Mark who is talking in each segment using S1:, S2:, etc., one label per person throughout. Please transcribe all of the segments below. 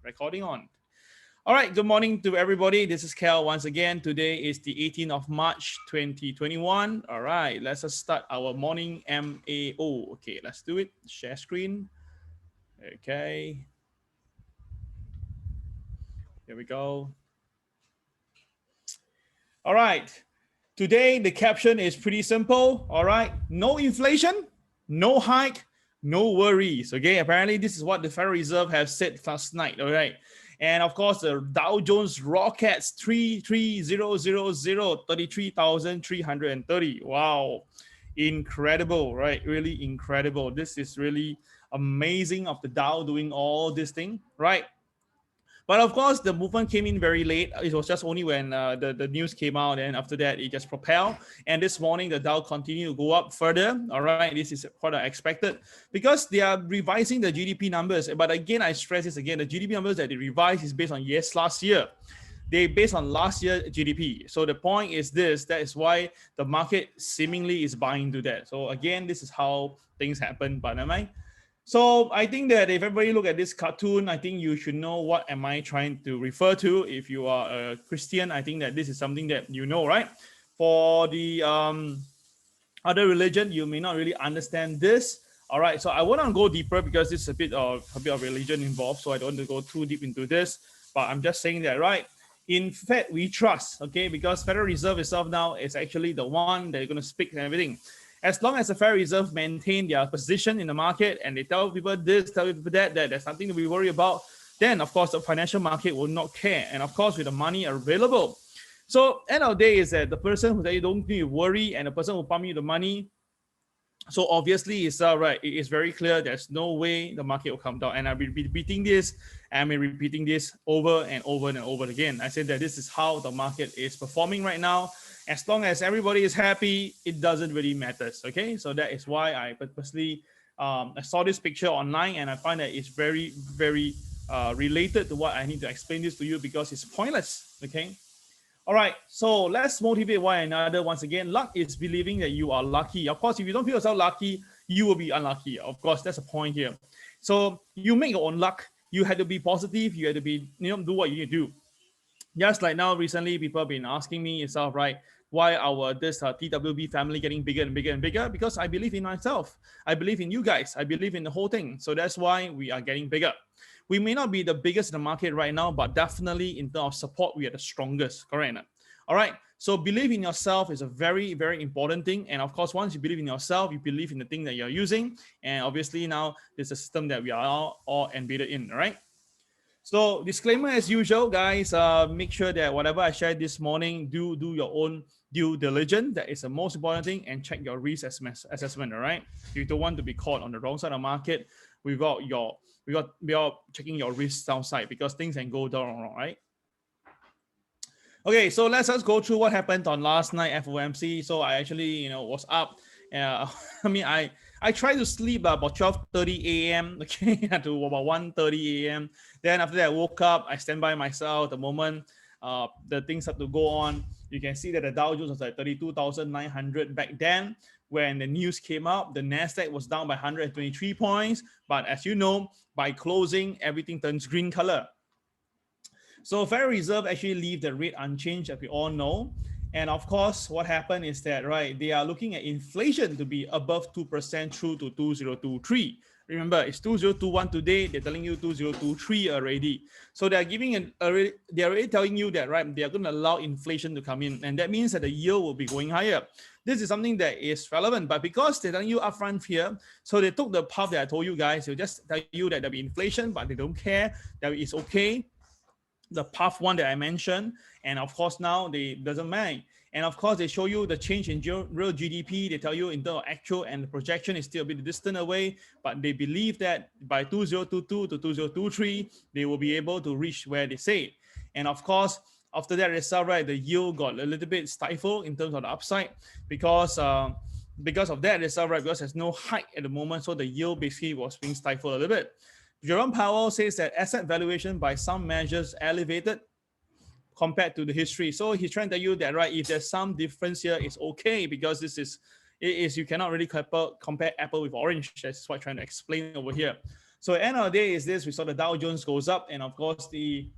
S1: Recording on. All right, good morning to everybody. This is Kel once again. Today is the 18th of March, 2021. All right, let's start our morning MAO. Okay, let's do it. Share screen. Okay. Here we go. All right. Today, the caption is pretty simple. All right. No inflation, no hike, no worries. Okay. Apparently, this is what the Federal Reserve have said last night. All right. And of course, the Dow Jones Rockets 33,330. Wow. Incredible, right? Really incredible. This is really amazing of the Dow doing all this thing, right? But of course, the movement came in very late. It was just only when the news came out, and after that, it just propelled. And this morning, the Dow continued to go up further. All right, this is what I expected because they are revising the GDP numbers. But again, I stress this again: the GDP numbers that they revise is based on last year. They based on last year GDP. So the point is this: that is why the market seemingly is buying to that. So again, this is how things happen. But am I? So I think that if everybody look at this cartoon, I think you should know what am I trying to refer to. If you are a Christian, I think that this is something that you know, right? For the other religion, you may not really understand this. All right, so I want to go deeper because this is a bit of religion involved. So I don't want to go too deep into this, but I'm just saying that, right? In fact, we trust, okay, because Federal Reserve itself now is actually the one that is going to speak and everything. As long as the Federal Reserve maintain their position in the market and they tell people this, tell people that there's something to be worried about, then of course the financial market will not care. And of course with the money available. So end of the day is that the person who says you don't need to worry and the person who pump you the money. So obviously it's right. It is very clear there's no way the market will come down. And I've been repeating this and I'm repeating this over and over and over again. I said that this is how the market is performing right now. As long as everybody is happy, it doesn't really matter. Okay, so that is why I purposely I saw this picture online and I find that it's very, very related to what I need to explain this to you because it's pointless. Okay. All right, so let's motivate one another once again. Luck is believing that you are lucky. Of course, if you don't feel yourself lucky, you will be unlucky. Of course, that's a point here. So you make your own luck. You had to be positive. You had to be, do what you need to do. Just like now, recently, people have been asking me itself, right? Why our this TWB family getting bigger and bigger and bigger? Because I believe in myself. I believe in you guys. I believe in the whole thing. So that's why we are getting bigger. We may not be the biggest in the market right now, but definitely in terms of support, we are the strongest. Correct? All right. So believe in yourself is a very, very important thing. And of course, once you believe in yourself, you believe in the thing that you're using. And obviously now there's a system that we are all embedded in. All right. So disclaimer as usual, guys, make sure that whatever I shared this morning, do your own due diligence. That is the most important thing, and check your risk assessment, all right? You don't want to be caught on the wrong side of the market without checking your risk downside because things can go down, all right? Okay, so let's just go through what happened on last night FOMC. So I actually, was up. I tried to sleep about 12:30 a.m. okay, to about 1:30 a.m. Then after that, I woke up. I stand by myself. The moment the things have to go on, you can see that the Dow Jones was at 32,900 back then. When the news came out, the Nasdaq was down by 123 points. But as you know, by closing, everything turns green color. So Federal Reserve actually leave the rate unchanged, as we all know. And of course, what happened is that, right, they are looking at inflation to be above 2% through to 2023. Remember, it's 2021 today. They're telling you 2023 already. So they're they're already telling you that, right, they are going to allow inflation to come in. And that means that the yield will be going higher. This is something that is relevant, but because they're telling you upfront here, so they took the path that I told you guys. They'll just tell you that there'll be inflation, but they don't care, that it's okay. The path one that I mentioned, and of course now they doesn't mind. And of course they show you the change in real GDP. They tell you in terms of actual and the projection is still a bit distant away, but they believe that by 2022 to 2023 they will be able to reach where they say. And of course after that result, right, the yield got a little bit stifled in terms of the upside because of that result, right, because there's no hike at the moment, so the yield basically was being stifled a little bit. Jerome Powell says that asset valuation by some measures elevated compared to the history. So he's trying to tell you that, right, if there's some difference here, it's okay because you cannot really compare apple with orange. That's what I'm trying to explain over here. So end of the day is this, we saw the Dow Jones goes up, and of course the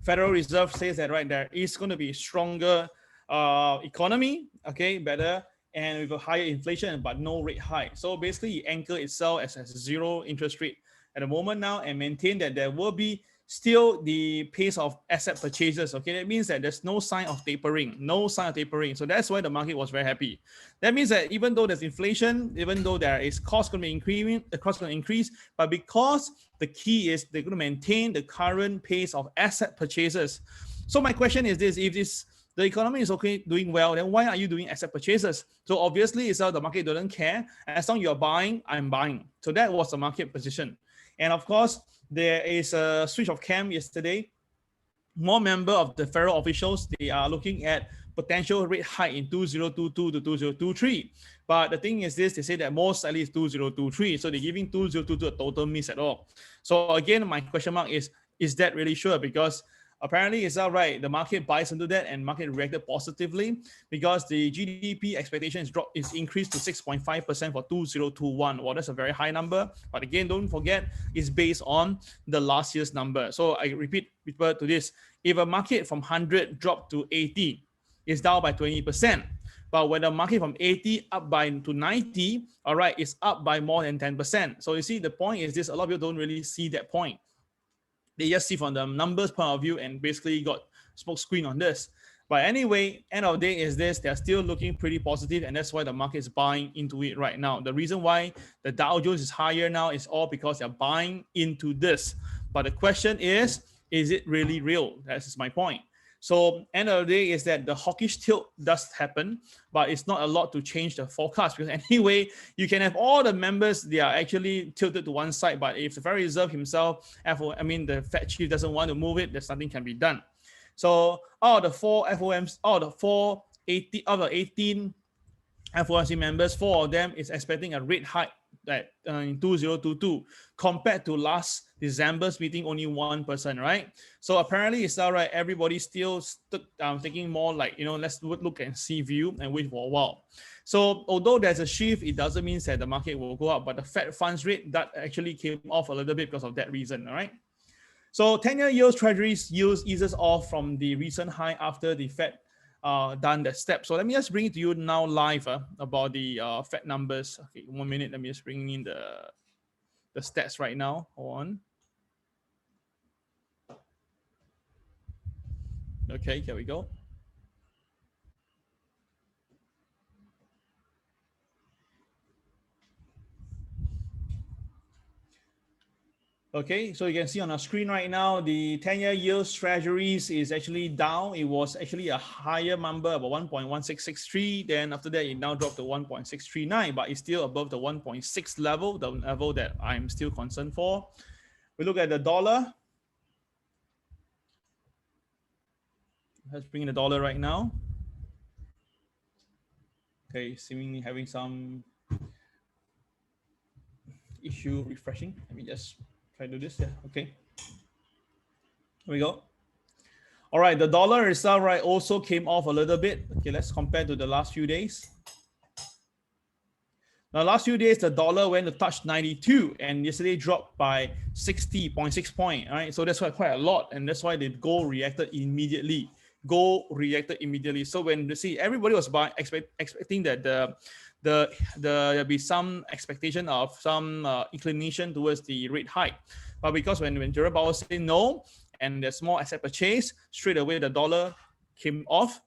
S1: Federal Reserve says that right there is going to be stronger economy, okay, better, and with a higher inflation, but no rate hike. So basically, it anchor itself as a zero interest rate at the moment now, and maintain that there will be still the pace of asset purchases. Okay, that means that there's no sign of tapering, no sign of tapering. So that's why the market was very happy. That means that even though there's inflation, even though there is cost going to be increasing, the cost going to increase, but because the key is they're going to maintain the current pace of asset purchases. So my question is this: if the economy is okay, doing well, then why are you doing asset purchases? So obviously, it's the market doesn't care. As long as you're buying, I'm buying. So that was the market position. And of course, there is a switch of camp yesterday. More members of the federal officials, they are looking at potential rate hike in 2022 to 2023. But the thing is this, they say that most likely is 2023. So they're giving 2022 a total miss at all. So again, my question mark is that really sure? Because apparently it's not right. The market buys into that and market reacted positively because the GDP expectation is increased to 6.5% for 2021. Well, that's a very high number. But again, don't forget, it's based on the last year's number. So I repeat to this. If a market from 100 dropped to 80, it's down by 20%. But when the market from 80 up to 90, all right, it's up by more than 10%. So you see, the point is this, a lot of people don't really see that point. They just see from the numbers point of view and basically got smoke screen on this. But anyway, end of the day is this, they're still looking pretty positive, and that's why the market is buying into it right now. The reason why the Dow Jones is higher now is all because they're buying into this. But the question is it really real? That's my point. So end of the day is that the hawkish tilt does happen, but it's not a lot to change the forecast, because anyway, you can have all the members, they are actually tilted to one side, but if the Federal Reserve himself, the Fed chief doesn't want to move it, there's nothing can be done. So out of the 18 FOMC members, 4 of them is expecting a rate hike that in 2022 compared to last December's meeting, only 1%, right? So apparently it's all right. Everybody's still thinking more like, let's look and see view and wait for a while. So although there's a shift, it doesn't mean that the market will go up, but the Fed funds rate that actually came off a little bit because of that reason, all right? So 10-year yields treasuries yields eases off from the recent high after the Fed done that step. So let me just bring it to you now live about the Fed numbers. Okay, 1 minute. Let me just bring in the stats right now. Hold on. Okay, here we go. Okay, so you can see on our screen right now, the 10-year yields treasuries is actually down. It was actually a higher number, about 1.1663. Then after that, it now dropped to 1.639, but it's still above the 1.6 level, the level that I'm still concerned for. We look at the dollar. Let's bring in the dollar right now. Okay, seemingly having some issue refreshing. Let me just try to do this. Yeah, okay. Here we go. All right, the dollar itself, right, also came off a little bit. Okay, let's compare to the last few days. Now, last few days, the dollar went to touch 92, and yesterday dropped by 60.6 points. All right, so that's quite a lot, and that's why the gold reacted immediately. So when you see, everybody was expecting that there'll be some expectation of some inclination towards the rate hike, but because when Jerome Powell said no, and there's more asset purchase, straight away the dollar came off,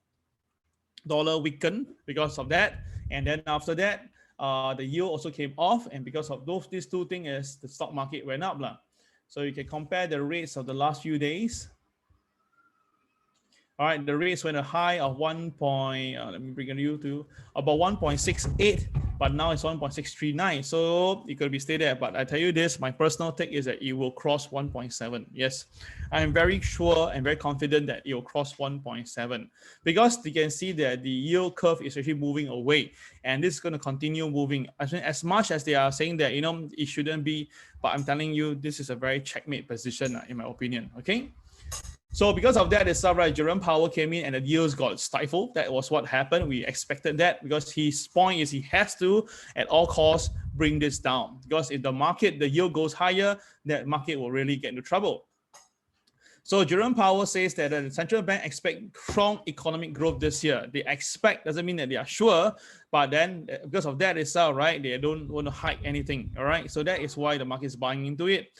S1: dollar weakened because of that, and then after that, the yield also came off, and because of these two things, the stock market went up. So you can compare the rates of the last few days. All right, the rates went a high of let me bring you to about 1.68, but now it's 1.639. So it could be stay there. But I tell you this, my personal take is that it will cross 1.7. Yes, I'm very sure and very confident that it will cross 1.7 because you can see that the yield curve is actually moving away, and this is going to continue moving. As much as they are saying that it shouldn't be, but I'm telling you, this is a very checkmate position in my opinion. Okay. So because of that itself, right, Jerome Powell came in and the yields got stifled. That was what happened. We expected that because his point is he has to, at all costs, bring this down. Because if the market, the yield goes higher, that market will really get into trouble. So Jerome Powell says that the central bank expect strong economic growth this year. They expect doesn't mean that they are sure, but then because of that itself, right, they don't want to hike anything. All right, so that is why the market is buying into it.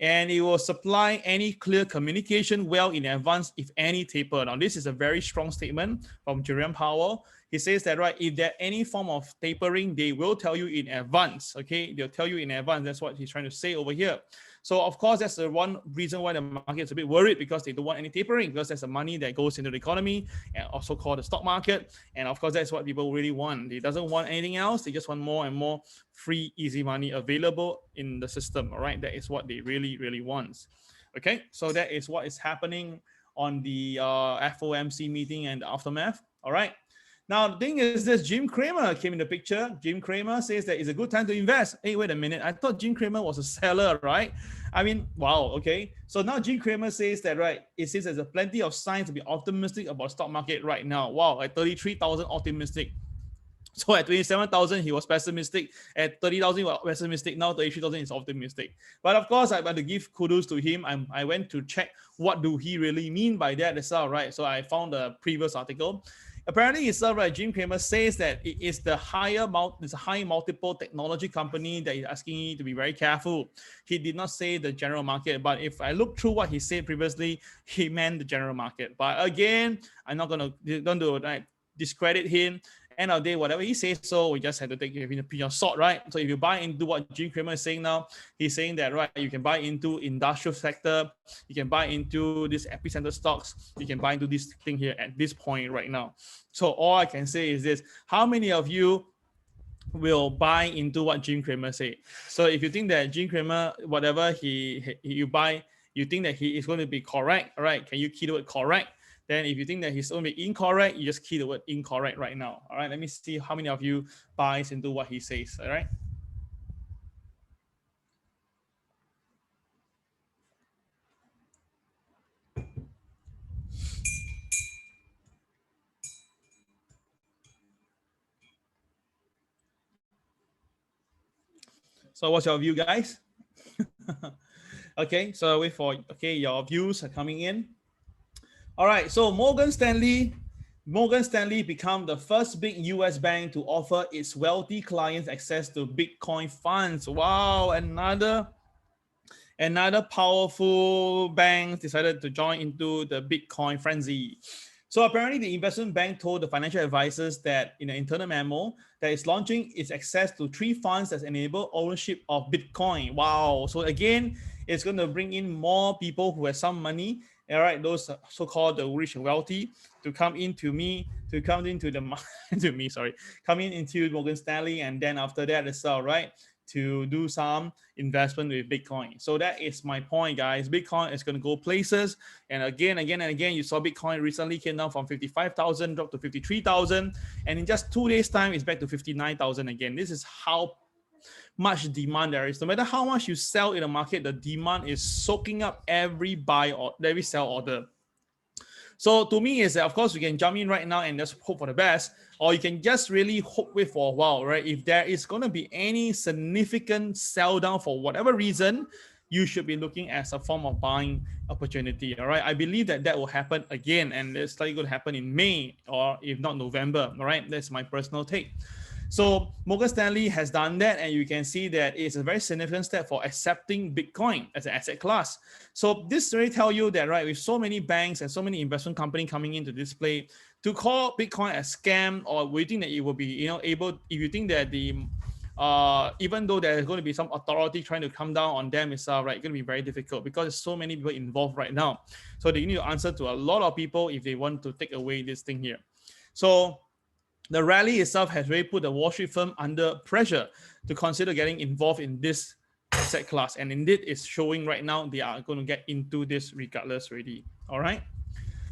S1: And it will supply any clear communication well in advance, if any taper. Now, this is a very strong statement from Jerome Powell. He says that, right, if there any form of tapering, they will tell you in advance. Okay, they'll tell you in advance. That's what he's trying to say over here. So, of course, that's the one reason why the market is a bit worried, because they don't want any tapering, because there's the money that goes into the economy, and also called the stock market. And of course, that's what people really want. They doesn't want anything else. They just want more and more free, easy money available in the system. All right, that is what they really, really want. Okay, so that is what is happening on the FOMC meeting and the aftermath. All right. Now, the thing is this, Jim Cramer came in the picture. Jim Cramer says that it's a good time to invest. Hey, wait a minute. I thought Jim Cramer was a seller, right? I mean, wow, okay. So now Jim Cramer says that, right, it says there's plenty of signs to be optimistic about stock market right now. Wow, at 33,000 optimistic. So at 27,000, he was pessimistic. At 30,000, he was pessimistic. Now 33,000 is optimistic. But of course, I want to give kudos to him. I went to check what do he really mean by that as well, right? So I found a previous article. Apparently, it's right. Jim Cramer says that it is the it's a high multiple technology company that is asking you to be very careful. He did not say the general market, but if I look through what he said previously, he meant the general market. But again, I'm not gonna discredit him. End of the day, whatever he says, so we just have to take it in a pinch of salt, right? So if you buy into what Jim Cramer is saying now, he's saying that, right, you can buy into industrial sector, you can buy into this epicenter stocks, you can buy into this thing here at this point right now. So all I can say is this: how many of you will buy into what Jim Cramer say? So if you think that Jim Cramer, whatever you buy, you think that he is going to be correct, all right? Can you key the word correct? Then if you think that he's only incorrect, you just key the word incorrect right now. All right, let me see how many of you buys into what he says. All right. So what's your view, guys? Okay, so wait for, your views are coming in. All right, so Morgan Stanley became the first big US bank to offer its wealthy clients access to Bitcoin funds. Wow, another powerful bank decided to join into the Bitcoin frenzy. So apparently the investment bank told the financial advisors that in an internal memo that it's launching its access to 3 funds that enable ownership of Bitcoin. Wow. So again, it's going to bring in more people who have some money, all right, those so-called the rich and wealthy, to come into Morgan Stanley, and then after that as well, right, to do some investment with Bitcoin. So that is my point, guys. Bitcoin is going to go places. And again, you saw Bitcoin recently came down from 55,000, dropped to 53,000. And in just 2 days' time, it's back to 59,000 again. This is how much demand there is. No matter how much you sell in the market, the demand is soaking up every buy or every sell order. So to me, is that of course we can jump in right now and just hope for the best, or you can just really wait for a while, right? If there is going to be any significant sell down for whatever reason, you should be looking at a form of buying opportunity. All right, I believe that will happen again, and it's likely going to happen in May or if not November. All right, that's my personal take. So Morgan Stanley has done that, and you can see that it's a very significant step for accepting Bitcoin as an asset class. So this really tells you that, right, with so many banks and so many investment companies coming into this play, to call Bitcoin a scam, or we think that it will be, able, if you think that the even though there's going to be some authority trying to come down on them itself, right, it's going to be very difficult because there's so many people involved right now. So they need to answer to a lot of people if they want to take away this thing here. So the rally itself has really put the Wall Street firm under pressure to consider getting involved in this asset class. And indeed, it's showing right now they are going to get into this regardless already. All right.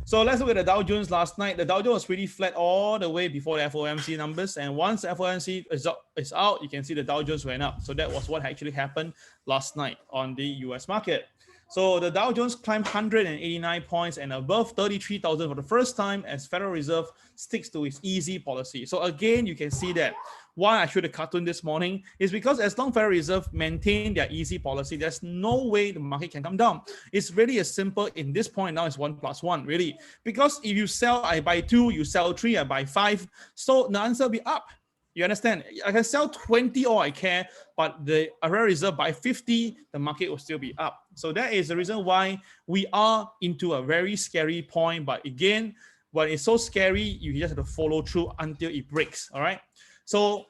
S1: So let's look at the Dow Jones last night. The Dow Jones was pretty flat all the way before the FOMC numbers. And once the FOMC is out, you can see the Dow Jones went up. So that was what actually happened last night on the US market. So the Dow Jones climbed 189 points and above 33,000 for the first time as Federal Reserve sticks to its easy policy. So again, you can see that why I showed a cartoon this morning is because as long Federal Reserve maintain their easy policy, there's no way the market can come down. It's really as simple in this point now, it's 1+1 really. Because if you sell, I buy 2, you sell 3, I buy 5. So the answer will be up. You understand? I can sell 20 all I care, but the Federal Reserve by 50, the market will still be up. So that is the reason why we are into a very scary point. But again, when it's so scary, you just have to follow through until it breaks. All right. So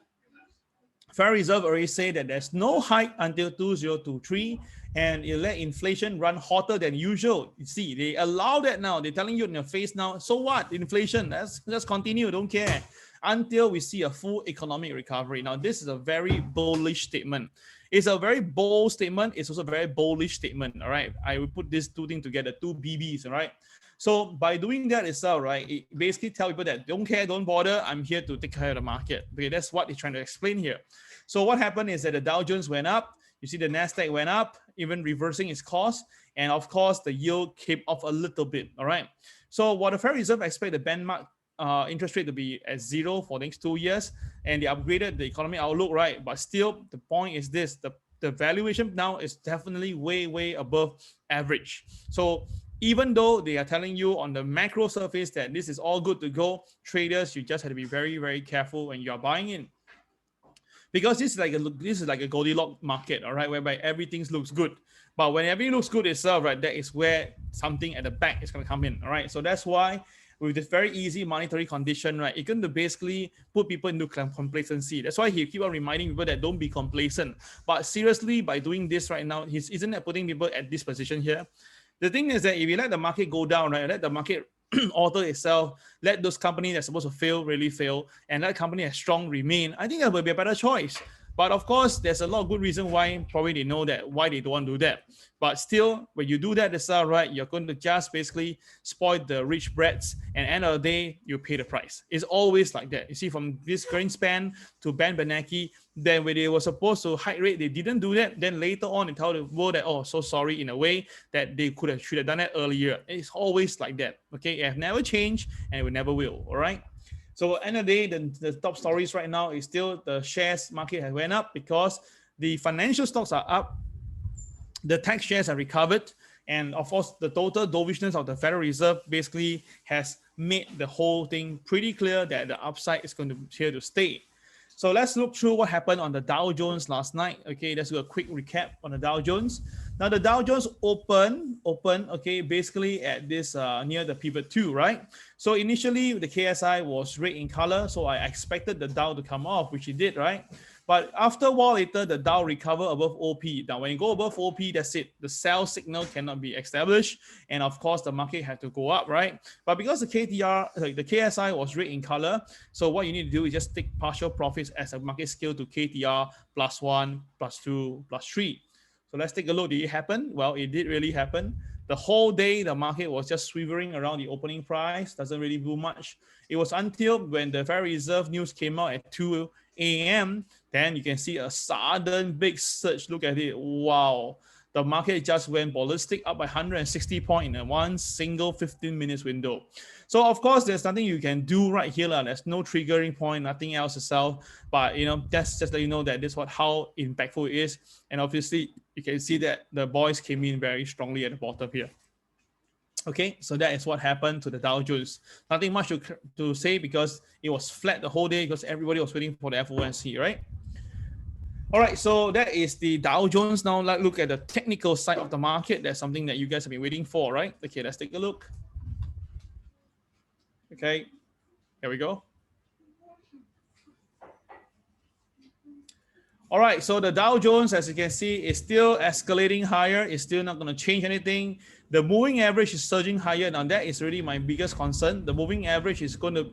S1: Federal Reserve already said that there's no hike until 2023, and it let inflation run hotter than usual. You see, they allow that now. They're telling you in your face now, so what? Inflation, let's just continue, don't care, until we see a full economic recovery. Now, this is a very bullish statement. It's a very bold statement. It's also a very bullish statement, all right? I will put these two things together, two BBs, all right? So by doing that itself, right, it basically tell people that don't care, don't bother, I'm here to take care of the market. Okay, that's what they're trying to explain here. So what happened is that the Dow Jones went up, you see the Nasdaq went up, even reversing its course, and of course the yield came off a little bit, all right? So what the Federal Reserve expect the benchmark interest rate to be at 0 for the next 2 years, and they upgraded the economic outlook, right? But still, the point is this, the valuation now is definitely way above average. So even though they are telling you on the macro surface that this is all good to go, traders, you just have to be very careful when you are buying in. Because this is like a Goldilocks market, all right, whereby everything looks good. But when everything looks good itself, right, that is where something at the back is going to come in, all right? So that's why with this very easy monetary condition, right, it's going to basically put people into complacency. That's why he keep on reminding people that don't be complacent. But seriously, by doing this right now, isn't that putting people at this position here? The thing is that if you let the market go down, right, let the market alter itself, let those companies that are supposed to fail really fail, and let company as strong remain, I think that would be a better choice. But of course, there's a lot of good reason why probably they know that why they don't want to do that. But still, when you do that itself, right, you're going to just basically spoil the rich brats, and end of the day, you pay the price. It's always like that. You see, from this Greenspan to Ben Bernanke, then when they were supposed to hike rate, they didn't do that. Then later on, they tell the world that, oh, so sorry, in a way that they should have done that earlier. It's always like that. Okay, it have never changed, and it will never will. All right. So end of the day, the top stories right now is still the shares market has went up because the financial stocks are up, the tech shares are recovered, and of course the total dovishness of the Federal Reserve basically has made the whole thing pretty clear that the upside is going to be here to stay. So let's look through what happened on the Dow Jones last night. Okay, let's do a quick recap on the Dow Jones. Now the Dow Jones open, okay, basically at this near the pivot 2, right? So initially the KSI was red in color, so I expected the Dow to come off, which it did, right? But after a while later, the Dow recovered above OP. Now, when you go above OP, that's it. The sell signal cannot be established. And of course, the market had to go up, right? But because the KSI was red in color, so what you need to do is just take partial profits as a market scale to KTR +1, +2, +3. So let's take a look. Did it happen? Well, it did really happen. The whole day, the market was just swivering around the opening price. Doesn't really do much. It was until when the Federal Reserve news came out at 2 a.m., then you can see a sudden big surge. Look at it. Wow. The market just went ballistic, up by 160 points in one single 15 minutes window. So of course, there's nothing you can do right here. There's no triggering point, nothing else to sell. But that's just let you know that this is how impactful it is. And obviously, you can see that the boys came in very strongly at the bottom here. Okay, so that is what happened to the Dow Jones. Nothing much to say because it was flat the whole day because everybody was waiting for the FOMC, right? All right, so that is the Dow Jones. Now let's look at the technical side of the market. That's something that you guys have been waiting for, right? Okay, let's take a look. Okay, here we go. All right, so the Dow Jones, as you can see, is still escalating higher. It's still not going to change anything. The moving average is surging higher. Now that is really my biggest concern. The moving average is going to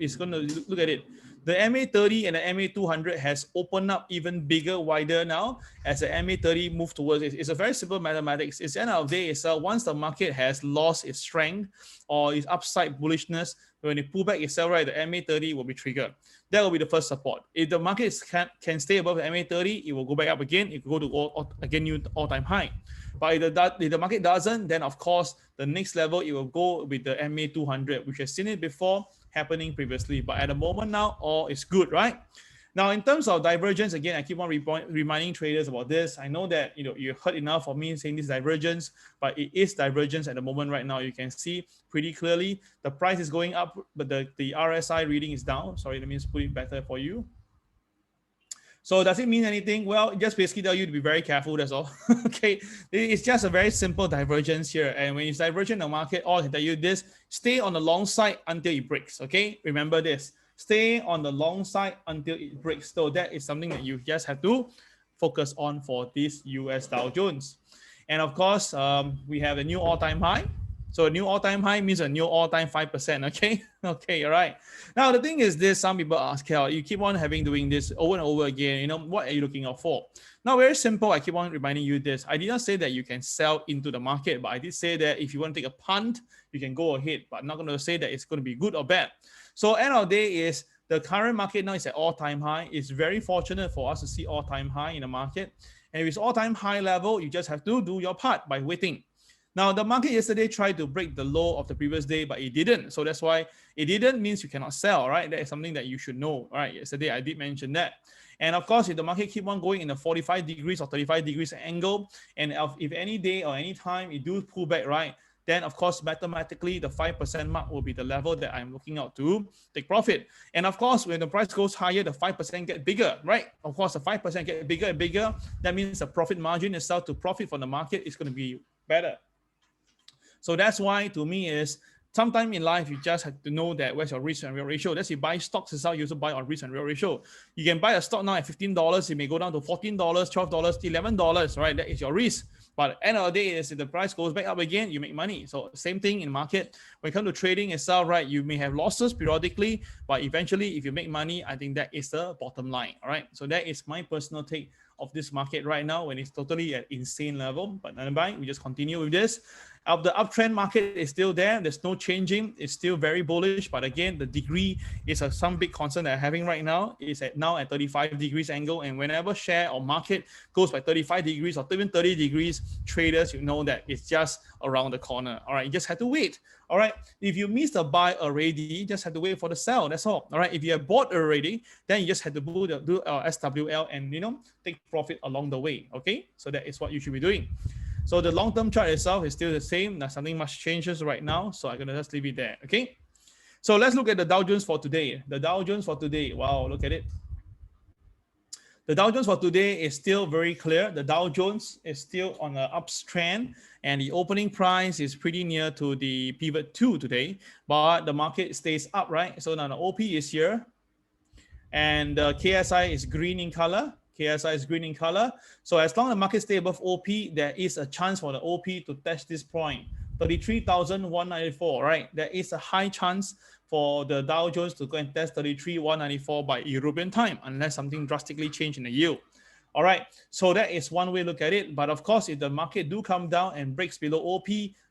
S1: look at it. The MA30 and the MA200 has opened up even bigger, wider now as the MA30 move towards it. It's a very simple mathematics. It's the end of the day itself. Once the market has lost its strength or its upside bullishness, when it pull back itself, right, the MA30 will be triggered. That will be the first support. If the market can stay above the MA30, it will go back up again. It will go to new all-time high. But if the market doesn't, then of course, the next level, it will go with the MA200, which has seen it before happening previously. But at the moment now, all is good, right? Now, in terms of divergence, again, I keep on reminding traders about this. I know that you heard enough of me saying this divergence, but it is divergence at the moment right now. You can see pretty clearly the price is going up, but the RSI reading is down. Sorry, let me just put it better for you. So does it mean anything? Well, it just basically tell you to be very careful, that's all. Okay, it's just a very simple divergence here. And when it's divergent in the market, all I can tell you this, stay on the long side until it breaks, okay? Remember this, stay on the long side until it breaks. So that is something that you just have to focus on for this US Dow Jones. And of course, we have a new all-time high. So a new all-time high means a new all-time 5%, okay? Okay, all right. Now, the thing is this, some people ask, Kel, you keep on doing this over and over again, what are you looking out for? Now, very simple, I keep on reminding you this. I did not say that you can sell into the market, but I did say that if you want to take a punt, you can go ahead, but I'm not going to say that it's going to be good or bad. So end of the day is the current market now is at all-time high. It's very fortunate for us to see all-time high in the market. And if it's all-time high level, you just have to do your part by waiting. Now, the market yesterday tried to break the low of the previous day, but it didn't. So that's why it didn't means you cannot sell, right? That is something that you should know, right? Yesterday, I did mention that. And of course, if the market keep on going in a 45 degrees or 35 degrees angle, and if any day or any time it do pull back, right, then of course, mathematically, the 5% mark will be the level that I'm looking out to take profit. And of course, when the price goes higher, the 5% get bigger, right? Of course, the 5% get bigger and bigger. That means the profit margin itself to profit from the market is going to be better. So that's why, to me, is sometime in life, you just have to know that where's your risk and reward ratio. That's you buy stocks itself, you also buy on risk and reward ratio. You can buy a stock now at $15, it may go down to $14, $12, $11, right? That is your risk. But at the end of the day, is if the price goes back up again, you make money. So same thing in market. When it comes to trading itself, right, you may have losses periodically, but eventually, if you make money, I think that is the bottom line. All right. So that is my personal take of this market right now when it's totally at insane level. But we just continue with this. The uptrend market is still there. There's no changing. It's still very bullish. But again, the degree is some big concern that I'm having right now. It's now at 35 degrees angle. And whenever share or market goes by 35 degrees or even 30 degrees, traders, you know that it's just around the corner. All right. You just have to wait. All right. If you missed the buy already, you just have to wait for the sell. That's all. All right. If you have bought already, then you just have to do SWL and, take profit along the way. Okay. So that is what you should be doing. So the long-term chart itself is still the same. Nothing much changes right now. So I'm going to just leave it there. Okay. So let's look at the Dow Jones for today. The Dow Jones for today. Wow, look at it. The Dow Jones for today is still very clear. The Dow Jones is still on an uptrend, and the opening price is pretty near to the pivot 2 today, but the market stays up, right? So now the OP is here, and the KSI is green in color. KSI is green in color. So as long as the market stays above OP, there is a chance for the OP to test this point, 33,194, right? There is a high chance for the Dow Jones to go and test 33,194 by European time, unless something drastically changed in the yield. All right, so that is one way to look at it. But of course, if the market do come down and breaks below OP,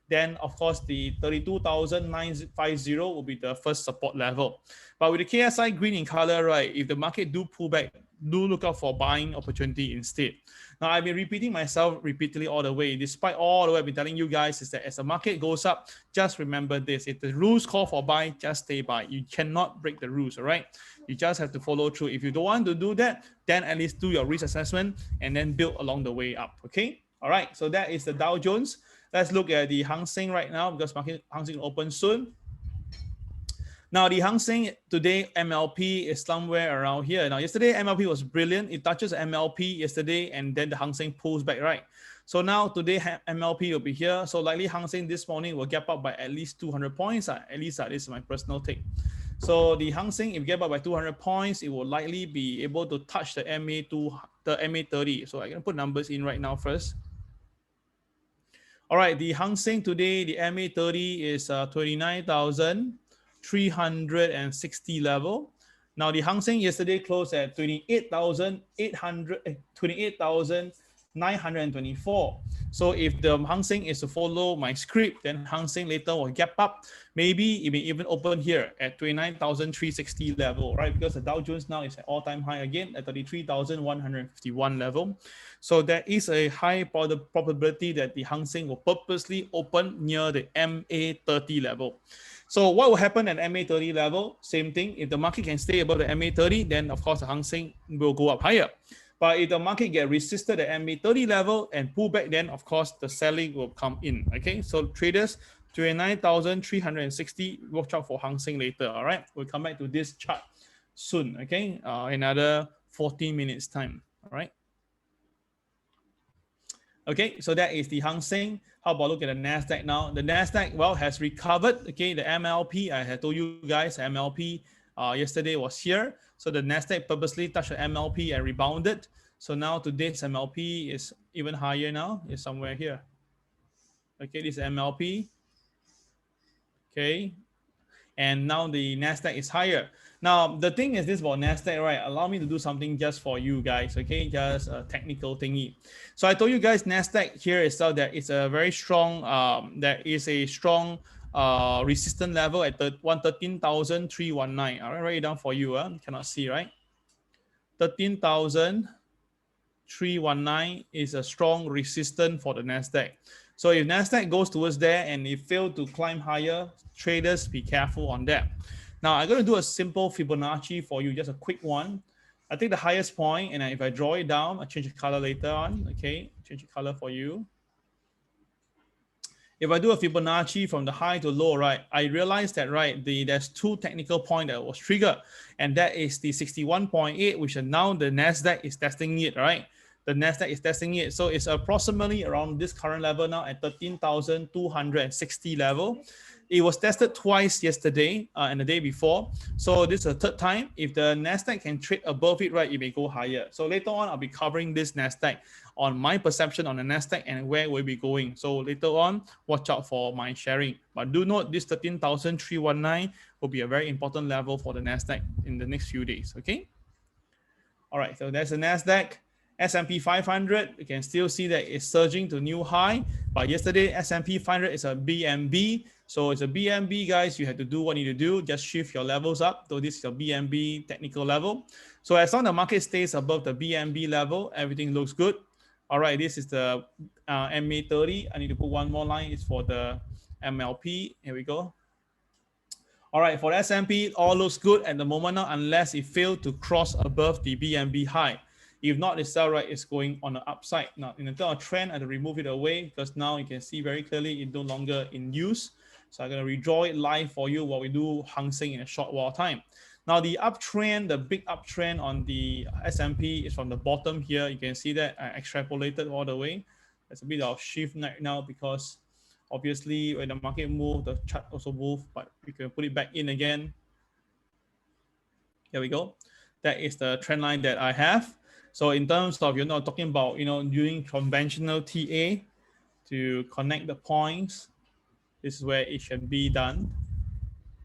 S1: then of course the 32,950 will be the first support level. But with the KSI green in color, right, if the market do pull back, do look out for buying opportunity instead. Now, I've been repeating myself repeatedly all the way. Despite all the way I've been telling you guys is that as the market goes up, just remember this. If the rules call for buy, just stay buy. You cannot break the rules, all right? You just have to follow through. If you don't want to do that, then at least do your risk assessment and then build along the way up, okay? All right, so that is the Dow Jones. Let's look at the Hang Seng right now because Hang Seng open soon. Now, the Hang Seng today, MLP is somewhere around here. Now, yesterday, MLP was brilliant. It touches MLP yesterday, and then the Hang Seng pulls back, right? So now, today, MLP will be here. So likely, Hang Seng this morning will gap up by at least 200 points. At least this is my personal take. So the Hang Seng, if you gap up by 200 points, it will likely be able to touch the MA30. So I'm going to put numbers in right now first. All right, the Hang Seng today, the MA30 is 29,360 level. Now the Hang Seng yesterday closed at 28,800, 924. So if the Hang Seng is to follow my script, then Hang Seng later will gap up. Maybe it may even open here at 29,360 level, right? Because the Dow Jones now is at all-time high again at 33,151 level. So there is a high probability that the Hang Seng will purposely open near the MA30 level. So what will happen at MA30 level? Same thing. If the market can stay above the MA30, then of course the Hang Seng will go up higher. But if the market get resisted at MA30 level and pull back, then of course the selling will come in. Okay, so traders 29,360. Watch out for Hang Seng later. All right, we'll come back to this chart soon. Okay, another 14 minutes time. All right. Okay, so that is the Hang Seng. How about look at the Nasdaq now? The Nasdaq, well, has recovered. Okay, the MLP, I had told you guys, MLP yesterday was here. So the Nasdaq purposely touched the MLP and rebounded. So now today's MLP is even higher now. It's somewhere here. Okay, this MLP. Okay, and now the Nasdaq is higher. Now the thing is this about Nasdaq, right? Allow me to do something just for you guys, okay? Just a technical thingy. So I told you guys Nasdaq here itself that it's a very strong, there is a strong resistance level at 113,319. All right, write it down for you. Cannot see, right? 13,319 is a strong resistance for the Nasdaq. So if Nasdaq goes towards there and it fails to climb higher, traders be careful on that. Now I'm going to do a simple Fibonacci for you, just a quick one. I take the highest point and if I draw it down, I'll change the color later on. Okay, change the color for you. If I do a Fibonacci from the high to low, right, I realize that, right, there's two technical points that was triggered, and that is the 61.8, which now the Nasdaq is testing it, right? The Nasdaq is testing it. So it's approximately around this current level now at 13,260 level. It was tested twice yesterday and the day before. So this is the third time. If the Nasdaq can trade above it, right, it may go higher. So later on, I'll be covering this Nasdaq on my perception on the Nasdaq and where we'll be going. So later on, watch out for my sharing. But do note this 13,319 will be a very important level for the Nasdaq in the next few days, okay? All right, so there's the Nasdaq. S&P 500, you can still see that it's surging to new high. But yesterday, S&P 500 is a BNB. So it's a BNB, guys. You have to do what you need to do. Just shift your levels up. So this is your BNB technical level. So as long as the market stays above the BNB level, everything looks good. All right, this is the MA30. I need to put one more line. It's for the MLP. Here we go. All right, for the S&P, all looks good at the moment now, unless it failed to cross above the BNB high. If not, the sell right is going on the upside. Now, in the term of trend, I have to remove it away because now you can see very clearly it's no longer in use. So I'm going to redraw it live for you while we do Hang Seng in a short while time. Now, the uptrend, the big uptrend on the S&P is from the bottom here. You can see that I extrapolated all the way. There's a bit of shift right now because obviously when the market moves, the chart also moves, but we can put it back in again. There we go. That is the trend line that I have. So in terms of, talking about, doing conventional TA to connect the points, this is where it should be done.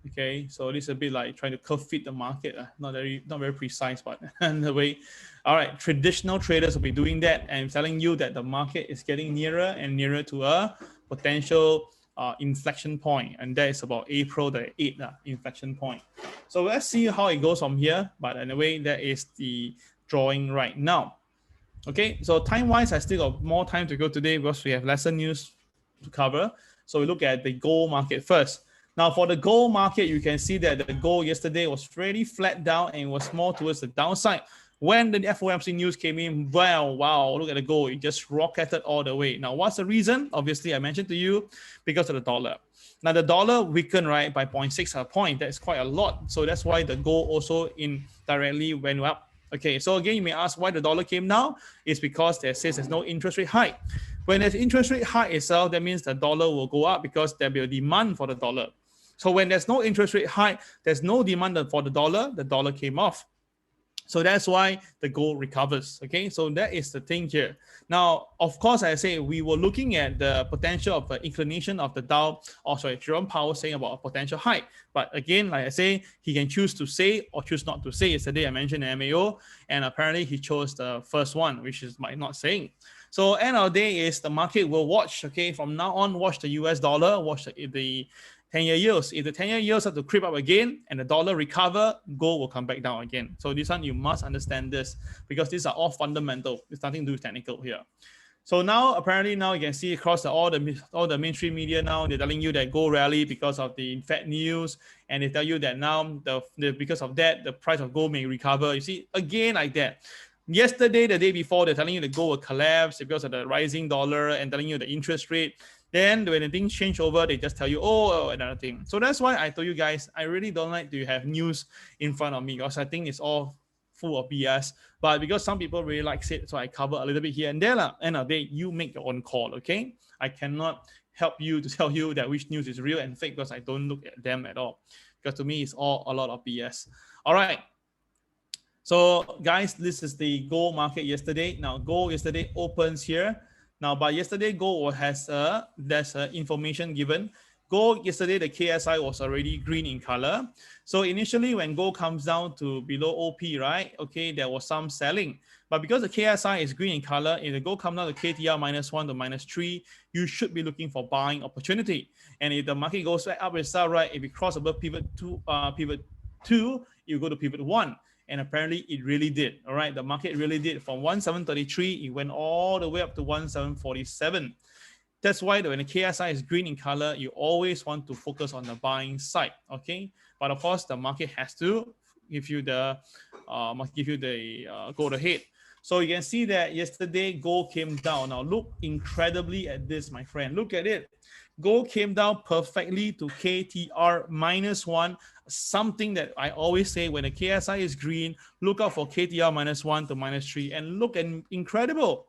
S1: Okay, so this is a bit like trying to curve fit the market. Not very precise, but in the way. All right, traditional traders will be doing that and telling you that the market is getting nearer and nearer to a potential inflection point, and that is about April the 8th inflection point. So let's see how it goes from here. But anyway, that is the drawing right now. Okay, so time-wise, I still got more time to go today because we have lesser news to cover. So we look at the gold market first. Now, for the gold market, you can see that the gold yesterday was pretty flat down and was more towards the downside. When the FOMC news came in, wow, look at the gold. It just rocketed all the way. Now, what's the reason? Obviously, I mentioned to you, because of the dollar. Now, the dollar weakened, right, by 0.6 a point. That's quite a lot. So that's why the gold also indirectly went up. Okay, so again, you may ask why the dollar came down. It's because there says there's no interest rate hike. When there's interest rate hike itself, that means the dollar will go up because there'll be a demand for the dollar. So when there's no interest rate hike, there's no demand for the dollar came off. So that's why the gold recovers. Okay, so that is the thing here. Now, of course, I say we were looking at the potential of the inclination of the Dow. Jerome Powell saying about a potential hike. But again, like I say, he can choose to say or choose not to say. Yesterday, I mentioned the MAO, and apparently he chose the first one, which is by not saying. So end of the day is the market will watch, okay, from now on, watch the US dollar, watch the 10-year yields. If the 10-year yields have to creep up again and the dollar recover, gold will come back down again. So this one, you must understand this because these are all fundamental. It's nothing to do with technical here. So now, apparently now you can see across all the mainstream media now, they're telling you that gold rally because of the Fed news. And they tell you that now because of that, the price of gold may recover. You see, again like that. Yesterday, the day before, they're telling you the gold will collapse because of the rising dollar and telling you the interest rate. Then when the things change over, they just tell you, oh, another thing. So that's why I told you guys, I really don't like to have news in front of me because I think it's all full of BS. But because some people really like it, so I cover a little bit here and there. End of the day, you make your own call, okay? I cannot help you to tell you that which news is real and fake because I don't look at them at all. Because to me, it's all a lot of BS. All right. So guys, this is the gold market yesterday. Now gold yesterday opens here. Now, but yesterday gold has there's information given. Gold yesterday, the KSI was already green in color. So initially when gold comes down to below OP, right? Okay, there was some selling. But because the KSI is green in color, if the gold comes down to KTR -1 to -3, you should be looking for buying opportunity. And if the market goes back up itself, right? If it cross above pivot two, you go to pivot 1. And apparently it really did. All right, the market really did. From 1733, it went all the way up to 1747. That's why when the KSI is green in color, you always want to focus on the buying side. Okay, but of course the market has to give you the go ahead. So you can see that yesterday gold came down. Now look incredibly at this, my friend. Look at it. Gold came down perfectly to KTR -1, something that I always say when the KSI is green, look out for KTR -1 to -3 and look at incredible.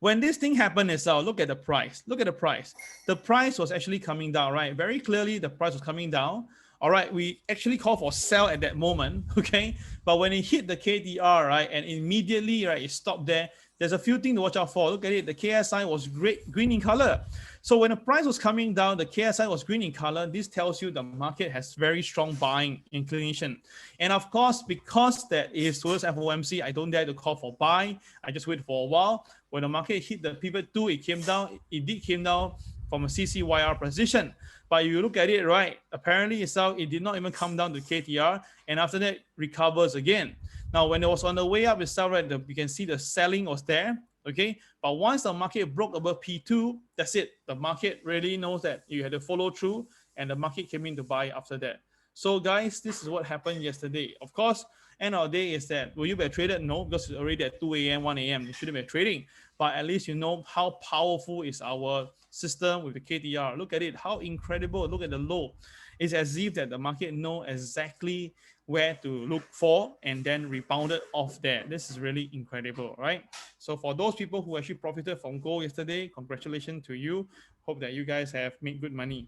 S1: When this thing happened itself, look at the price. Look at the price. The price was actually coming down, right? Very clearly, the price was coming down. All right, we actually called for sell at that moment, okay? But when it hit the KTR, right, and immediately, right, it stopped there. There's a few things to watch out for. Look at it. The KSI was green in color. So when the price was coming down, the KSI was green in color. This tells you the market has very strong buying inclination. And of course, because that is towards FOMC, I don't dare to call for buy. I just wait for a while. When the market hit the pivot 2, it came down. It did came down from a CCYR position. But if you look at it, right, apparently itself, it did not even come down to KTR. And after that, recovers again. Now, when it was on the way up itself, right, you can see the selling was there. Okay, but once the market broke above P2, that's it. The market really knows that you had to follow through and the market came in to buy after that. So guys, this is what happened yesterday. Of course, end of the day is that, will you be traded? No, because it's already at 2 a.m., 1 a.m. You shouldn't be trading. But at least you know how powerful is our system with the KTR. Look at it, how incredible. Look at the low. It's as if that the market know exactly where to look for and then rebounded off there. This is really incredible, right? So for those people who actually profited from gold yesterday, congratulations to you. Hope that you guys have made good money.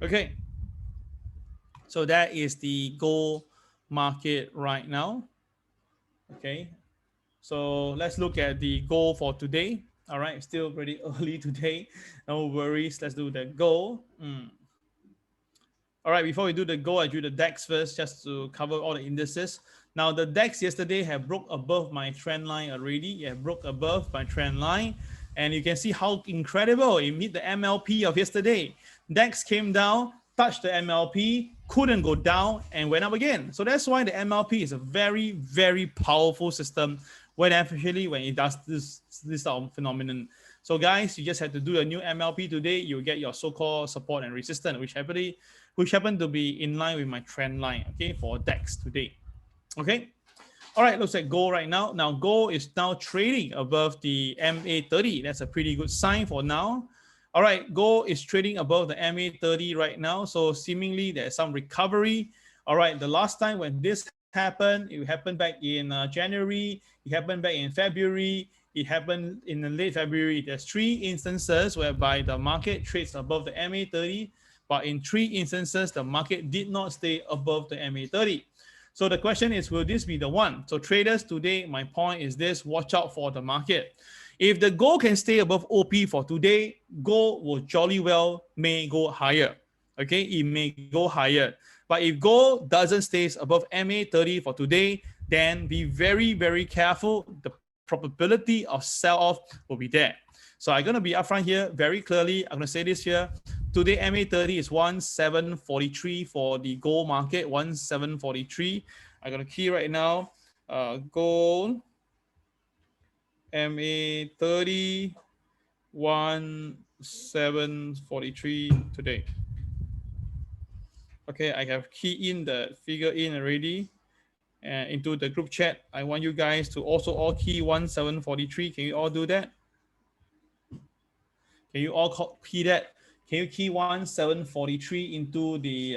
S1: Okay. So that is the gold market right now. Okay. So let's look at the gold for today. All right. Still pretty early today. No worries. Let's do the gold. All right, before we do the gold, I do the DAX first just to cover all the indices. Now, the DAX yesterday have broke above my trend line already. It broke above my trend line. And you can see how incredible it meet the MLP of yesterday. DAX came down, touched the MLP, couldn't go down, and went up again. So that's why the MLP is a very, very powerful system when it does this phenomenon. So guys, you just have to do a new MLP today. You'll get your so-called support and resistance, which happen to be in line with my trend line, okay, for DAX today. Okay. All right, looks like gold right now. Now, gold is now trading above the MA30. That's a pretty good sign for now. All right, gold is trading above the MA30 right now. So seemingly there's some recovery. All right, the last time when this happened, it happened back in January. It happened back in February. It happened in the late February. There's 3 instances whereby the market trades above the MA30. But in 3 instances, the market did not stay above the MA30. So the question is, will this be the one? So traders today, my point is this, watch out for the market. If the gold can stay above OP for today, gold will jolly well may go higher. Okay, it may go higher. But if gold doesn't stay above MA30 for today, then be very, very careful. The probability of sell-off will be there. So I'm going to be upfront here very clearly. I'm going to say this here. Today, MA30 is 1743 for the gold market, 1743. I'm going to key right now. Gold, MA30, 1743 today. Okay, I have key in the figure in already into the group chat. I want you guys to also all key 1743. Can you all do that? Can you all key that? Can you key 1743 into the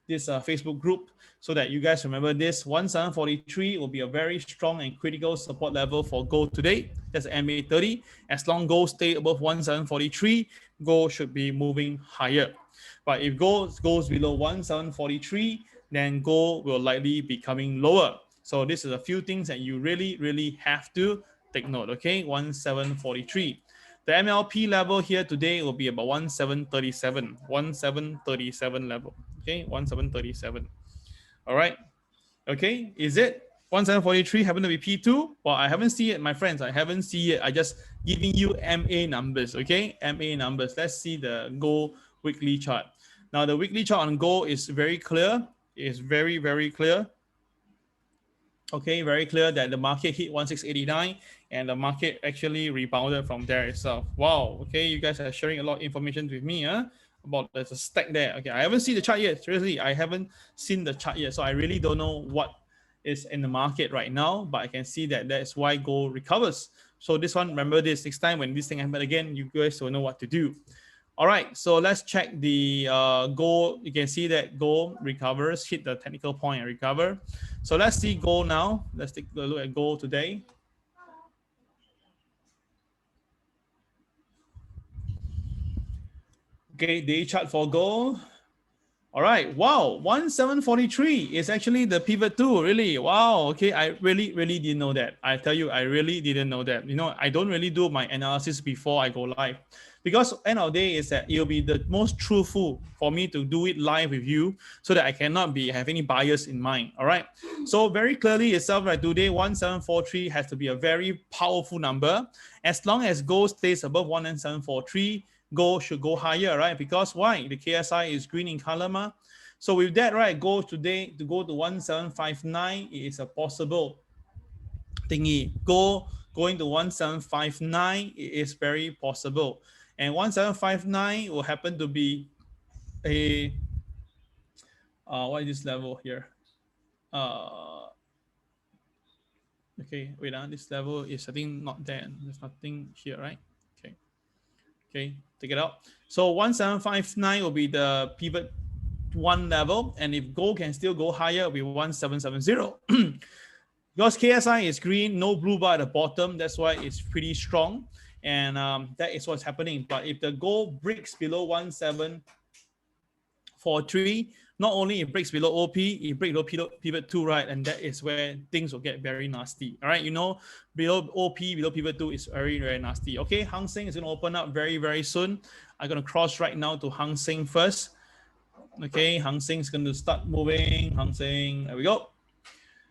S1: this Facebook group so that you guys remember this? 1743 will be a very strong and critical support level for gold today. That's MA30. As long gold stay above 1743, gold should be moving higher. But if gold goes below 1743, then gold will likely be coming lower. So this is a few things that you really have to take note. Okay, 1743. The MLP level here today will be about 1737 level. Okay, 1737. All right. Okay, is it 1743 happen to be P2? Well, I haven't seen it, my friends. I haven't seen it. I just giving you MA numbers. Okay, MA numbers. Let's see the gold weekly chart. Now the weekly chart on gold is very clear. It's very clear. Okay, very clear that the market hit 1689 and the market actually rebounded from there itself. Wow. Okay, you guys are sharing a lot of information with me about there's a stack there. Okay, I haven't seen the chart yet. Seriously, I haven't seen the chart yet. So I really don't know what is in the market right now, but I can see that that's why gold recovers. So this one, remember this, next time when this thing happens again, you guys will know what to do. All right, so let's check the gold. You can see that gold recovers, hit the technical point and recover. So let's see gold now. Let's take a look at gold today. Okay, day chart for gold. All right, wow, 1743 is actually the pivot tool, really. Wow, okay, I really didn't know that. I tell you, I really didn't know that. You know, I don't really do my analysis before I go live. Because end of the day is that it'll be the most truthful for me to do it live with you so that I cannot have any bias in mind. All right. So very clearly itself, right, today 1743 has to be a very powerful number. As long as gold stays above 1743, gold should go higher, right? Because why? The KSI is green in color. So with that, right, gold today to go to 1759 is a possible thingy. Going to 1759 is very possible. And 1759 will happen to be a what is this level here? Okay, wait, this level is I think not there. There's nothing here, right? Okay, take it out. So 1759 will be the pivot one level, and if gold can still go higher, it'll be 1770. Because KSI is green, no blue bar at the bottom, that's why it's pretty strong. And that is what's happening. But if the gold breaks below 1743, not only it breaks below OP, it breaks below pivot 2, right? And that is where things will get very nasty. All right, you know, below OP, below pivot 2 is very nasty. Okay, Hang Seng is going to open up very soon. I'm going to cross right now to Hang Seng first. Okay, Hang Seng is going to start moving. Hang Seng, there we go.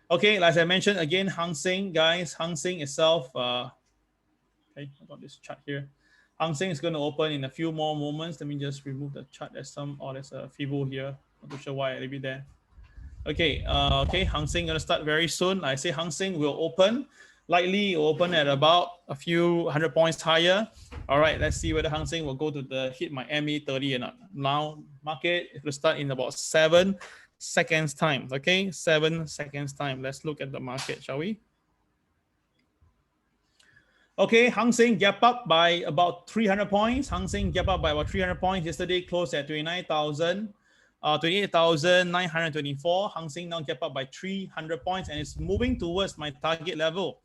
S1: Okay, as I mentioned again, Hang Seng, guys, Hang Seng itself. Okay, I got this chart here. Hang Seng is going to open in a few more moments. Let me just remove the chart. There's a Fibo here. Not too sure why I leave it there. Okay, okay, Hang Seng going to start very soon. I say Hang Seng will open. Likely open at about a few 100 points higher. All right, let's see whether Hang Seng will go to hit my MA30 or not. Now, market will start in about 7 seconds time. Okay, 7 seconds time. Let's look at the market, shall we? Okay, Hang Seng gap up by about 300 points. Hang Seng gap up by about 300 points. Yesterday closed at 28,924. Hang Seng now gap up by 300 points and it's moving towards my target level.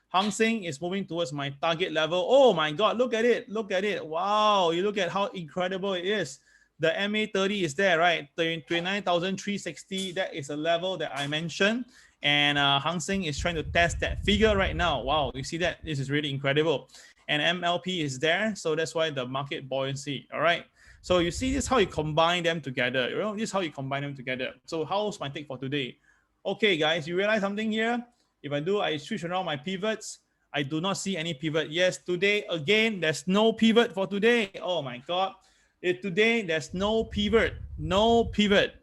S1: Hang Seng is moving towards my target level. Oh my God, look at it. Look at it. Wow, you look at how incredible it is. The MA30 is there, right? 29,360. That is a level that I mentioned. And Hang Seng is trying to test that figure right now. Wow, you see that? This is really incredible. And MLP is there. So that's why the market buoyancy. All right. So you see this how you combine them together. You know, this is how you combine them together. So how's my take for today? Okay, guys, you realize something here? If I switch around my pivots, I do not see any pivot. Yes, today again, there's no pivot for today. Oh my God. Today, there's no pivot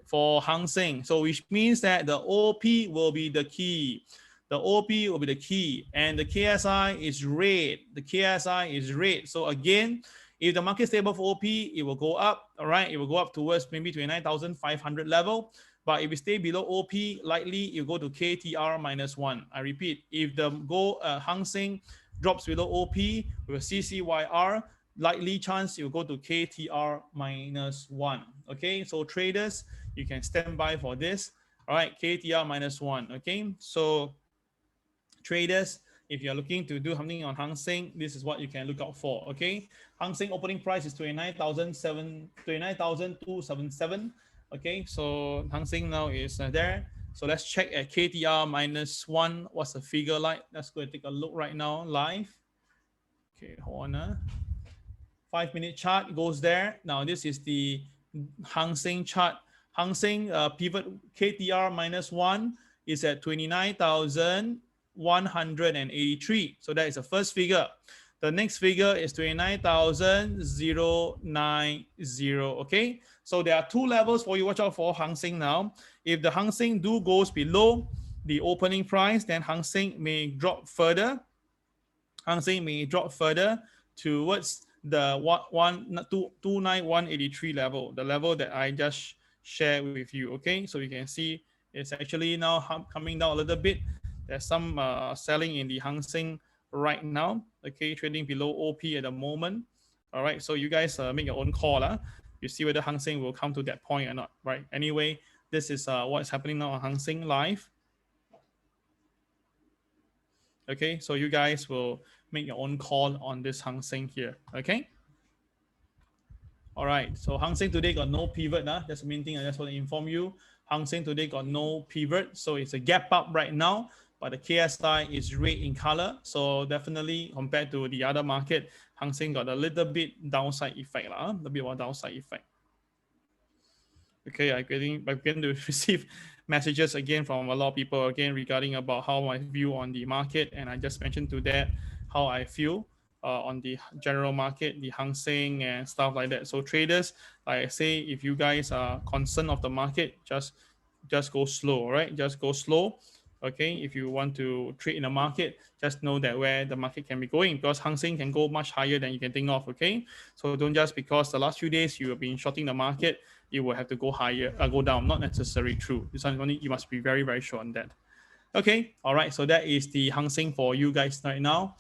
S1: for Hang Seng. So which means that the OP will be the key. The OP will be the key. And the KSI is red. The KSI is red. So again, if the market stable for OP, it will go up. All right. It will go up towards maybe 29,500 level. But if it stay below OP, likely you go to KTR -1. I repeat, if the Hang Seng drops below OP with CCYR, likely chance you go to KTR -1. Okay, so traders, you can stand by for this. All right, KTR -1. Okay, so traders, if you're looking to do something on Hang Seng, this is what you can look out for. Okay, Hang Seng opening price is 29,277. Okay, so Hang Seng now is there. So let's check at KTR -1. What's the figure like? Let's go and take a look right now live. Okay, hold on. 5-minute chart goes there. Now this is the Hang Seng chart. Hang Seng pivot KTR -1 is at 29,183. So that is the first figure. The next figure is 29,090. Okay. So there are two levels for you. Watch out for Hang Seng now. If the Hang Seng goes below the opening price, then Hang Seng may drop further. Hang Seng may drop further towards the 29,183 level, the level that I just shared with you. Okay, so you can see it's actually now coming down a little bit. There's some selling in the Hang Seng right now. Okay, trading below OP at the moment. All right, so you guys make your own call. You see whether Hang Seng will come to that point or not. Right. Anyway, this is what's happening now on Hang Seng live. Okay, so you guys will make your own call on this Hang Seng here. Okay. All right. So Hang Seng today got no pivot. That's the main thing I just want to inform you. Hang Seng today got no pivot. So it's a gap up right now, but the KSI is red in color. So definitely compared to the other market, Hang Seng got a little bit downside effect. A bit of a downside effect. Okay, I'm going to receive messages again from a lot of people again regarding about how my view on the market, and I just mentioned to that how I feel on the general market, the Hang Seng and stuff like that. So traders, like I say, if you guys are concerned of the market, just go slow, right? Just go slow. Okay, if you want to trade in the market, just know that where the market can be going, because Hang Seng can go much higher than you can think of. Okay, so don't just because the last few days you have been shorting the market, you will have to go higher, go down. Not necessarily true. This one only you must be very, very sure on that. Okay, all right. So that is the Hang Seng for you guys right now.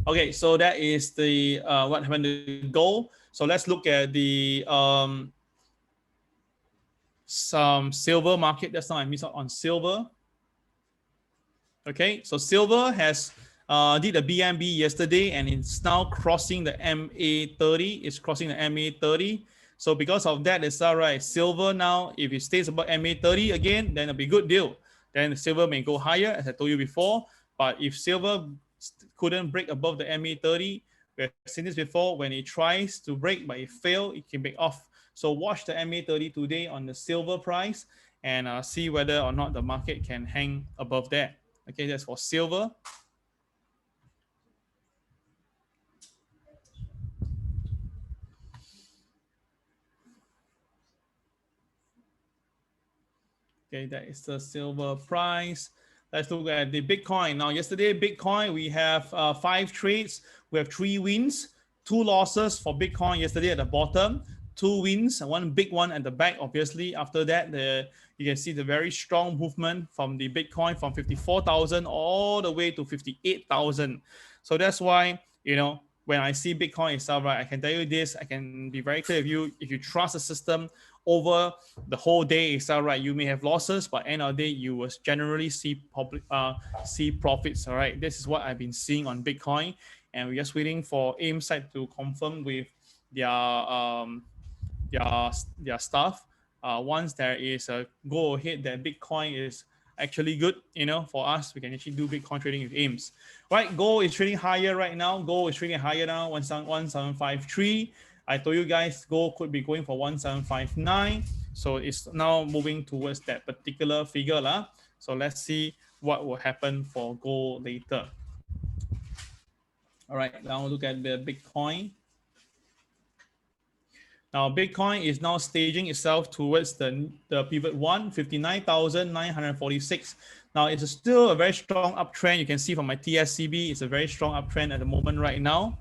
S1: Okay, so that is the what happened to gold. So let's look at the some silver market. That's not I missed out on silver. Okay, so silver has did a BNB yesterday and it's now crossing the MA30. It's crossing the MA30. So because of that, it's all right. Silver now, if it stays above MA30 again, then it'll be a good deal. Then the silver may go higher, as I told you before. But if silver couldn't break above the MA30, we've seen this before. When it tries to break but it fails, it can break off. So watch the MA30 today on the silver price and see whether or not the market can hang above that. Okay, that's for silver. Okay, that is the silver price. Let's look at the Bitcoin. Now, yesterday, Bitcoin, we have 5 trades. We have 3 wins, 2 losses for Bitcoin yesterday at the bottom, 2 wins, and 1 big one at the back. Obviously, after that, you can see the very strong movement from the Bitcoin from 54,000 all the way to 58,000. So that's why, you know, when I see Bitcoin itself, right, I can tell you this, I can be very clear with you. If you trust the system over the whole day itself, right, you may have losses, but end of the day, you will generally see profits. All right, this is what I've been seeing on Bitcoin, and we're just waiting for AIM site to confirm with their stuff. Once there is a go ahead that Bitcoin is actually good, you know, for us, we can actually do Bitcoin trading with AIMS. Right, gold is trading higher right now. Gold is trading higher now, 1753. I told you guys gold could be going for 1759. So it's now moving towards that particular figure. So let's see what will happen for gold later. All right, now look at the Bitcoin. Now, Bitcoin is now staging itself towards the pivot 1, 59,946. Now, it's still a very strong uptrend. You can see from my TSCB, it's a very strong uptrend at the moment right now.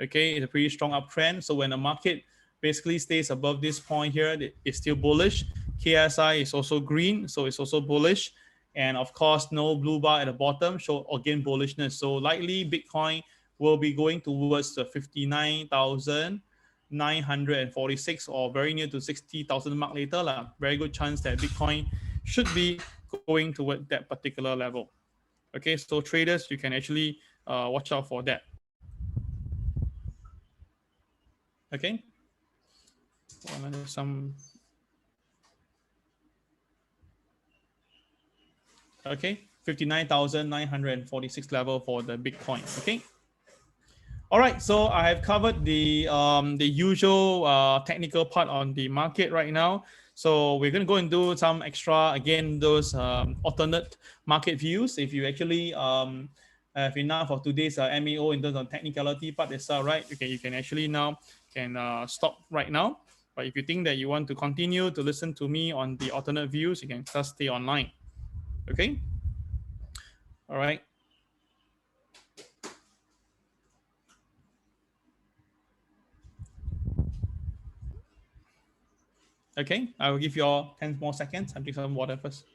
S1: Okay, it's a pretty strong uptrend. So when the market basically stays above this point here, it's still bullish. KSI is also green, so it's also bullish. And of course, no blue bar at the bottom, so again, bullishness. So likely Bitcoin will be going towards the 59,946 or very near to 60,000 mark later. Very good chance that Bitcoin should be going toward that particular level. Okay, so traders, you can actually watch out for that. Okay. Okay, 59,946 level for the Bitcoin. Okay. All right, so I have covered the usual technical part on the market right now. So we're going to go and do some extra, again, those alternate market views. If you actually have enough of today's MAO in terms of technicality part itself, right? Okay, you can actually now stop right now. But if you think that you want to continue to listen to me on the alternate views, you can just stay online. Okay. All right. Okay, I will give you all 10 more seconds. I'm drinking some water first.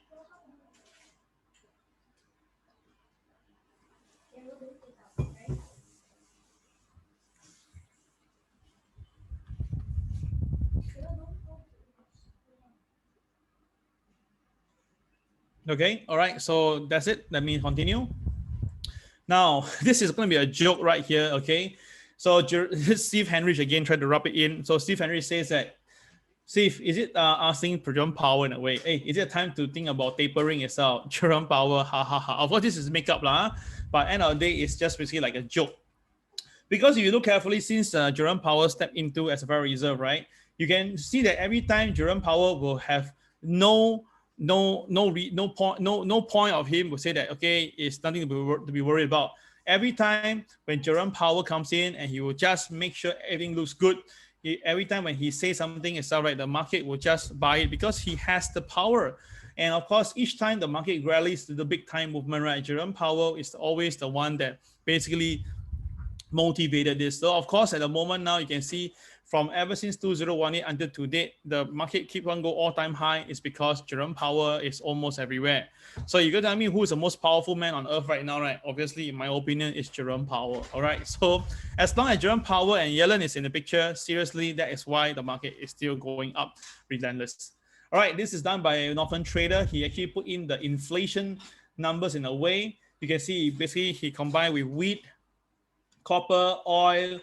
S1: Okay, all right, so that's it. Let me continue. Now, this is going to be a joke right here, okay? So Steve Henrich again tried to rub it in. So Steve Henrich says that, Steve, is it asking Jerome Powell in a way? Hey, is it time to think about tapering itself? Jerome Powell, ha ha ha. Of course, this is makeup, but end of the day, it's just basically like a joke. Because if you look carefully, since Jerome Powell stepped into as a Federal Reserve, right, you can see that every time Jerome Powell will have no point of him will say that, okay, it's nothing to be worried about. Every time when Jerome Powell comes in and he will just make sure everything looks good, every time when he says something itself, right, the market will just buy it because he has the power. And of course, each time the market rallies to the big time movement, right, Jerome Powell is always the one that basically motivated this. So of course, at the moment now, you can see from ever since 2018 until to date, the market keep on go all-time high is because Jerome Powell is almost everywhere. So you got to tell me who is the most powerful man on earth right now, right? Obviously, in my opinion, it's Jerome Powell. All right. So as long as Jerome Powell and Yellen is in the picture, seriously, that is why the market is still going up relentless. All right. This is done by a Northern trader. He actually put in the inflation numbers in a way. You can see basically he combined with wheat, copper, oil,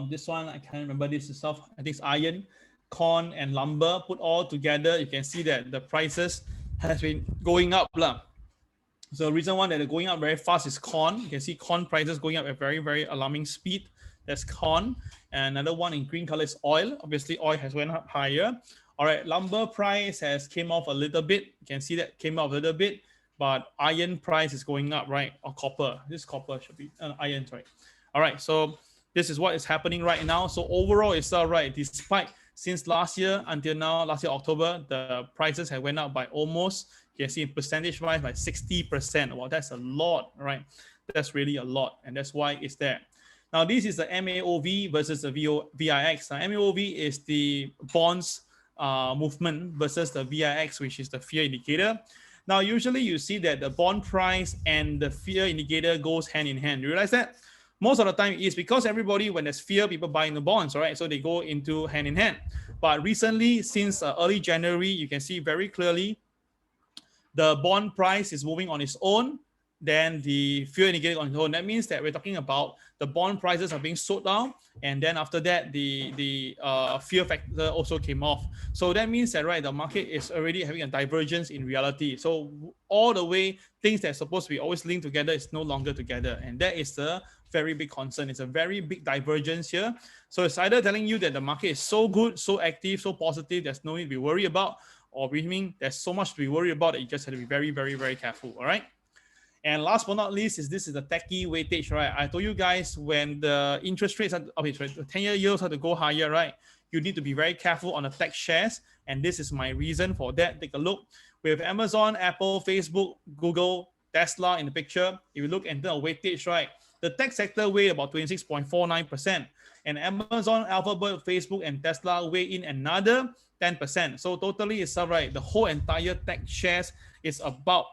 S1: this one I can't remember, this is stuff, I think it's iron, corn and lumber put all together. You can see that the prices has been going up. So the reason why that they're going up very fast is corn. You can see corn prices going up at very, very alarming speed. That's corn. And another one in green color is oil. Obviously oil has went up higher. All right, lumber price has came off a little bit. You can see that came off a little bit, but iron price is going up, right? Or copper. This copper should be iron, right? All right, so this is what is happening right now. So overall, it's all right. Despite since last year until now, last year October, the prices have went up by almost, you can see percentage-wise by 60%. Well, that's a lot, right? That's really a lot, and that's why it's there. Now, this is the MAOV versus the VIX. Now, MAOV is the bonds movement versus the VIX, which is the fear indicator. Now, usually you see that the bond price and the fear indicator goes hand in hand. You realize that? Most of the time it's because everybody, when there's fear, people buy in the bonds, right? So they go into hand in hand. But recently, since early January, you can see very clearly the bond price is moving on its own, then the fear indicator on its own. That means that we're talking about the bond prices are being sold down, and then after that, the fear factor also came off. So that means that, right, the market is already having a divergence in reality. So all the way, things that are supposed to be always linked together is no longer together, and that is the very big concern. It's a very big divergence here. So it's either telling you that the market is so good, so active, so positive, there's no need to be worried about, or meaning there's so much to be worried about that you just have to be very, very, very careful. All right. And last but not least this is the techie weightage, right? I told you guys when the interest rates are, okay, sorry, the 10-year yields have to go higher, right? You need to be very careful on the tech shares. And this is my reason for that. Take a look. We have Amazon, Apple, Facebook, Google, Tesla in the picture. If you look at the weightage, right? The tech sector weigh about 26.49%. And Amazon, Alphabet, Facebook, and Tesla weigh in another 10%. So totally it's right. The whole entire tech shares is about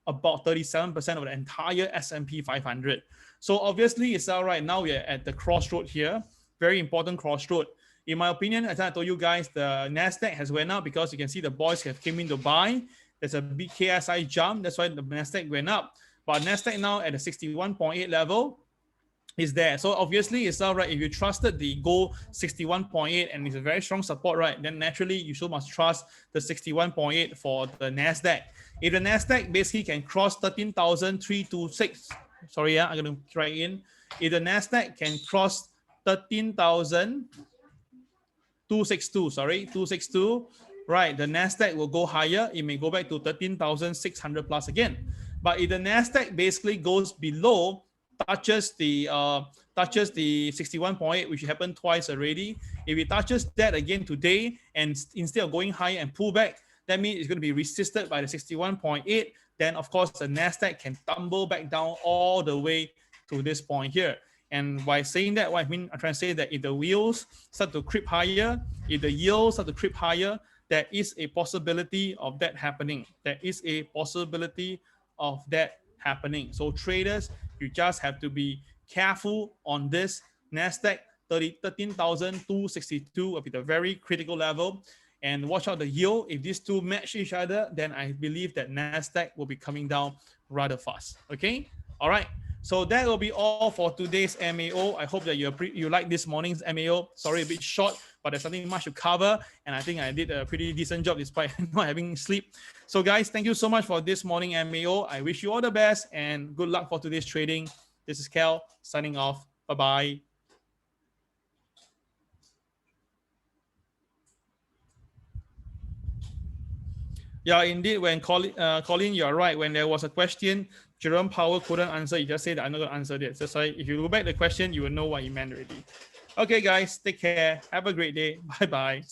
S1: 37% of the entire S&P 500. So obviously it's all right. Now we're at the crossroad here. Very important crossroad. In my opinion, as I told you guys, the Nasdaq has went up because you can see the boys have came in to buy. There's a big KSI jump. That's why the Nasdaq went up. But Nasdaq now at the 61.8 level is there. So obviously it's all right. If you trusted the goal 61.8 and it's a very strong support, right, then naturally you should must trust the 61.8 for the Nasdaq. If the Nasdaq basically can cross 13,326, sorry, I'm going to try in. If the Nasdaq can cross 13,262, sorry, 262, right, the Nasdaq will go higher. It may go back to 13,600 plus again. But if the Nasdaq basically goes below, touches the 61.8, which happened twice already. If it touches that again today, and instead of going higher and pull back, that means it's going to be resisted by the 61.8. Then of course the Nasdaq can tumble back down all the way to this point here. And by saying that, what I mean, I'm trying to say that if the wheels start to creep higher, if the yields start to creep higher, there is a possibility of that happening. There is a possibility of that happening. So traders, you just have to be careful on this. Nasdaq 13,262 will be the very critical level. And watch out the yield. If these two match each other, then I believe that Nasdaq will be coming down rather fast. Okay. All right. So that will be all for today's MAO. I hope that you like this morning's MAO. Sorry, a bit short, but there's nothing much to cover. And I think I did a pretty decent job despite not having sleep. So guys, thank you so much for this morning MAO. I wish you all the best and good luck for today's trading. This is Kel signing off. Bye-bye. Yeah, indeed. When Colin, you're right. When there was a question, Jerome Powell couldn't answer. He just said that I'm not going to answer it. So sorry, if you go back the question, you will know what he meant already. Okay, guys, take care. Have a great day. Bye-bye.